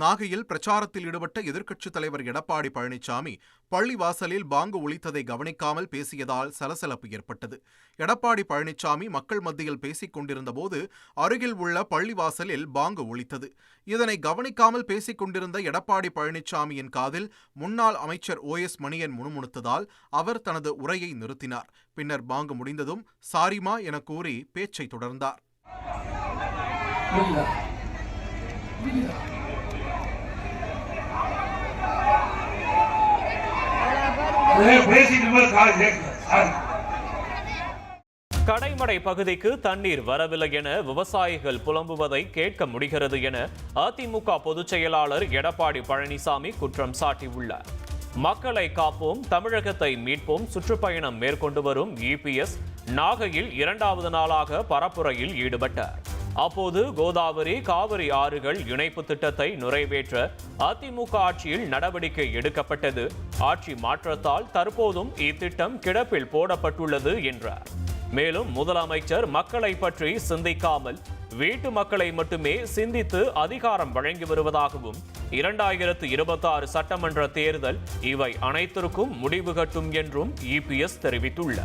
நாகையில் பிரச்சாரத்தில் ஈடுபட்ட எதிர்க்கட்சித் தலைவர் எடப்பாடி பழனிசாமி பள்ளிவாசலில் பாங்கு ஒலித்ததை கவனிக்காமல் பேசியதால் சலசலப்பு ஏற்பட்டது. எடப்பாடி பழனிசாமி மக்கள் மத்தியில் பேசிக் கொண்டிருந்த போது அருகில் உள்ள பள்ளிவாசலில் பாங்கு ஒலித்தது. இதனை கவனிக்காமல் பேசிக் கொண்டிருந்த எடப்பாடி பழனிசாமியின் காதில் முன்னாள் அமைச்சர் OS மணியன் முணுமுணுத்ததால் அவர் தனது உரையை நிறுத்தினார். பின்னர் பாங்கு முடிந்ததும் சாரிமா என கூறி பேச்சை தொடர்ந்தார். கடைமடை பகுதிக்கு தண்ணீர் வரவில்லை என விவசாயிகள் புலம்புவதை கேட்க முடிகிறது என அதிமுக பொதுச் செயலாளர் எடப்பாடி பழனிசாமி குற்றம் சாட்டியுள்ளார். மக்களை காப்போம், தமிழகத்தை மீட்போம் சுற்றுப்பயணம் மேற்கொண்டு வரும் EPS நாகையில் 2வது நாளாக பரப்புரையில் ஈடுபட்டார். அப்போது கோதாவரி, காவிரி ஆறுகள் இணைப்பு திட்டத்தை நிறைவேற்ற அதிமுக ஆட்சியில் நடவடிக்கை எடுக்கப்பட்டது. ஆட்சி மாற்றத்தால் தற்போதும் இத்திட்டம் கிடப்பில் போடப்பட்டுள்ளது என்றார். மேலும் முதலமைச்சர் மக்களை பற்றி சிந்திக்காமல் வீட்டு மக்களை மட்டுமே சிந்தித்து அதிகாரம் வழங்கி வருவதாகவும் 2026 சட்டமன்ற தேர்தல் இவை அனைத்திற்கும் முடிவு கட்டும் என்றும் EPS தெரிவித்துள்ளார்.